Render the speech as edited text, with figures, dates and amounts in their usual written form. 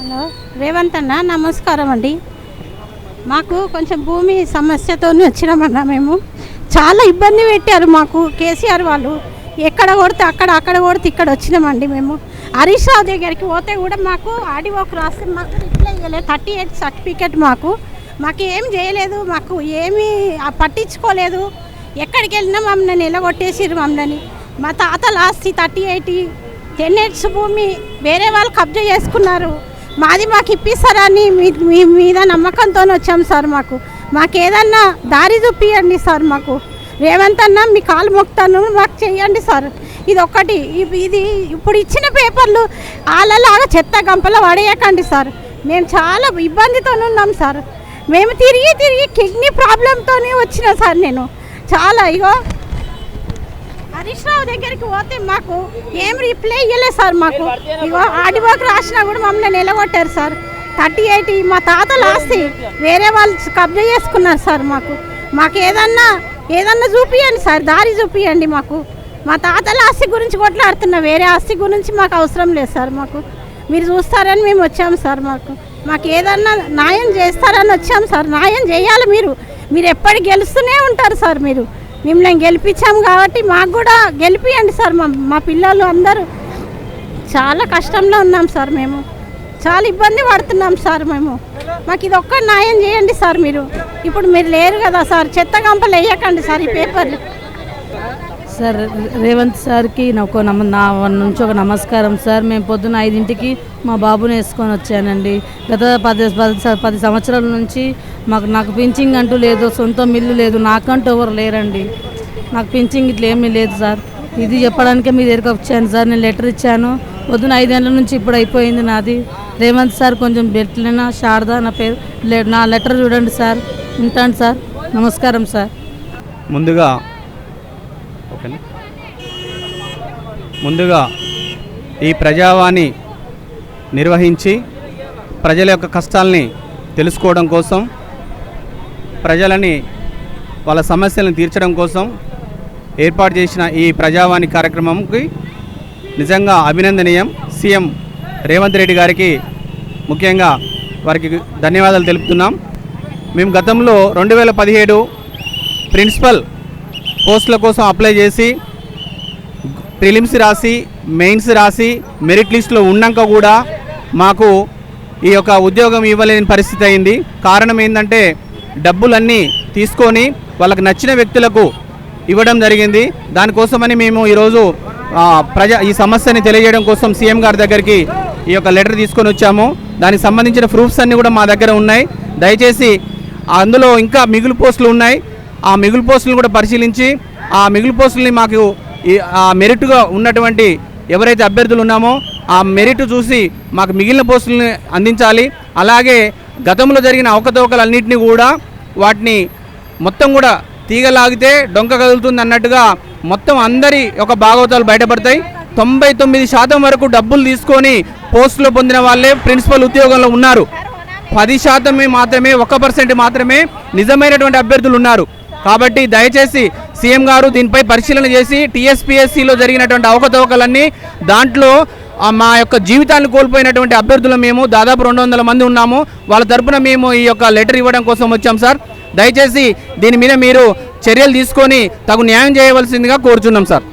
Hello Revanth అన్న నమస్కారం అండి. మాకు కొంచెం భూమి సమస్యతో వచ్చినామన్నా. మేము చాలా ఇబ్బంది పెట్టారు మాకు కేసీఆర్ వాళ్ళు. ఎక్కడ కొడితే అక్కడ కొడితే ఇక్కడ వచ్చినామండి. మేము హరీష్ రావు దగ్గరికి పోతే కూడా మాకు ఆర్డీఓకి రాస్తే మాకు రిప్లై ఇవ్వలేదు. 38 సర్టిఫికేట్ మాకు ఏం చేయలేదు, మాకు ఏమీ పట్టించుకోలేదు. ఎక్కడికి వెళ్ళినా మమ్మల్ని నిలగొట్టేసిరు. మమ్మల్ని మా తాతల ఆస్తి 38 10 acres భూమి వేరే వాళ్ళు కబ్జా చేసుకున్నారు. మాకు ఇప్పిస్తారని మీ మీద నమ్మకంతో వచ్చాం సార్. మాకు ఏదన్నా దారి చూపియండి సార్. మాకు రేవంత్ అన్న మీ కాలు మొక్కుతాను, మాకు చెయ్యండి సార్. ఇది ఒక్కటి. ఇది ఇప్పుడు ఇచ్చిన పేపర్లు వాళ్ళలాగా చెత్త గంపలో పడేయకండి సార్. మేము చాలా ఇబ్బందితో ఉన్నాం సార్. మేము తిరిగి కిడ్నీ ప్రాబ్లంతో వచ్చిన సార్. నేను చాలా హరీష్ రావు దగ్గరికి పోతే మాకు ఏం రిప్లై ఇవ్వలేదు సార్. మాకు ఆర్డీఓకి రాసినా కూడా మమ్మల్ని నిలగొట్టారు సార్. 38 మా తాతలు ఆస్తి వేరే వాళ్ళు కబ్జా చేసుకున్నారు సార్. మాకు ఏదన్నా చూపియండి సార్, దారి చూపియండి. మా తాతల ఆస్తి గురించి కొట్లాడుతున్నా, వేరే ఆస్తి గురించి మాకు అవసరం లేదు సార్. మీరు చూస్తారని మేము వచ్చాము సార్. మాకు ఏదన్నా న్యాయం చేస్తారని వచ్చాము సార్. న్యాయం చేయాలి. మీరు ఎప్పటికి గెలుస్తూనే ఉంటారు సార్. మిమ్మల్ని గెలిపించాము కాబట్టి మాకు కూడా గెలిపియండి సార్. మా పిల్లలు అందరూ చాలా కష్టంలో ఉన్నాం సార్. మేము చాలా ఇబ్బంది పడుతున్నాం సార్. మాకు ఇది ఒక్క న్యాయం చేయండి సార్. ఇప్పుడు మీరు లేరు కదా సార్, చెత్త గంపలు వేయకండి సార్ ఈ పేపర్లు. సార్ రేవంత్ సార్కి నా నుంచి ఒక నమస్కారం సార్. మేము పొద్దున్న 5ంటికి మా బాబుని వేసుకొని వచ్చానండి. గత 10 సంవత్సరాల నుంచి నాకు పింఛింగ్ అంటూ లేదు, సొంత మిల్లు లేదు, నాకంటూ ఎవరు లేరండి. నాకు పింఛింగ్ ఇట్లా ఏమీ లేదు సార్. ఇది చెప్పడానికే మీ దగ్గరికి వచ్చాను సార్. నేను లెటర్ ఇచ్చాను పొద్దున 5 ఏళ్ళ నుంచి, ఇప్పుడు అయిపోయింది నాది. రేవంత్ సార్ కొంచెం బెట్లైనా శారదా నా పేరు, నా లెటర్ చూడండి సార్. ఉంటాను సార్. నమస్కారం సార్. ముందుగా ఈ ప్రజావాణి నిర్వహించి ప్రజల యొక్క కష్టాలని తెలుసుకోవడం కోసం, ప్రజలని వాళ్ళ సమస్యలను తీర్చడం కోసం ఏర్పాటు చేసిన ఈ ప్రజావాణి కార్యక్రమంకి నిజంగా అభినందనీయం. సీఎం రేవంత్ రెడ్డి గారికి ముఖ్యంగా వారికి ధన్యవాదాలు తెలుపుతున్నాం. మేము గతంలో 2017 ప్రిన్సిపల్ పోస్టుల కోసం అప్లై చేసి ప్రిలిమ్స్ రాసి మెయిన్స్ రాసి మెరిట్ లిస్టులో ఉన్నాక కూడా మాకు ఈ యొక్క ఉద్యోగం ఇవ్వలేని పరిస్థితి అయింది. కారణం ఏంటంటే డబ్బులన్నీ తీసుకొని వాళ్ళకి నచ్చిన వ్యక్తులకు ఇవ్వడం జరిగింది. దానికోసమని మేము ఈరోజు ఈ సమస్యని తెలియజేయడం కోసం సీఎం గారి దగ్గరికి ఈ యొక్క లెటర్ తీసుకొని వచ్చాము. దానికి సంబంధించిన ప్రూఫ్స్ అన్నీ కూడా మా దగ్గర ఉన్నాయి. దయచేసి అందులో ఇంకా మిగులు పోస్టులు ఉన్నాయి. ఆ మిగులు పోస్టులను కూడా పరిశీలించి ఆ మిగులు పోస్టులని మాకు ఆ మెరిట్గా ఉన్నటువంటి ఎవరైతే అభ్యర్థులు ఉన్నామో ఆ మెరిట్ చూసి మాకు మిగిలిన పోస్టులని అందించాలి. అలాగే గతంలో జరిగిన అవకతవకలన్నింటినీ కూడా వాటిని మొత్తం కూడా తీగలాగితే డొంక కదులుతుంది అన్నట్టుగా మొత్తం అందరి ఒక భాగవతాలు బయటపడతాయి. 99% వరకు డబ్బులు తీసుకొని పోస్టులో పొందిన వాళ్ళే ప్రిన్సిపల్ ఉద్యోగంలో ఉన్నారు. 10% మాత్రమే, 1% మాత్రమే నిజమైనటువంటి అభ్యర్థులు ఉన్నారు. కాబట్టి దయచేసి సీఎం గారు దీనిపై పరిశీలన చేసి టీఎస్పీఎస్సీలో జరిగినటువంటి అవకతవకలన్నీ, దాంట్లో మా యొక్క జీవితాన్ని కోల్పోయినటువంటి అభ్యర్థులు మేము దాదాపు 200 మంది ఉన్నాము. వాళ్ళ తరపున మేము ఈ యొక్క లెటర్ ఇవ్వడం కోసం వచ్చాం సార్. దయచేసి దీని మీద మీరు చర్యలు తీసుకొని తగు న్యాయం చేయవలసిందిగా కోరుచున్నాం సార్.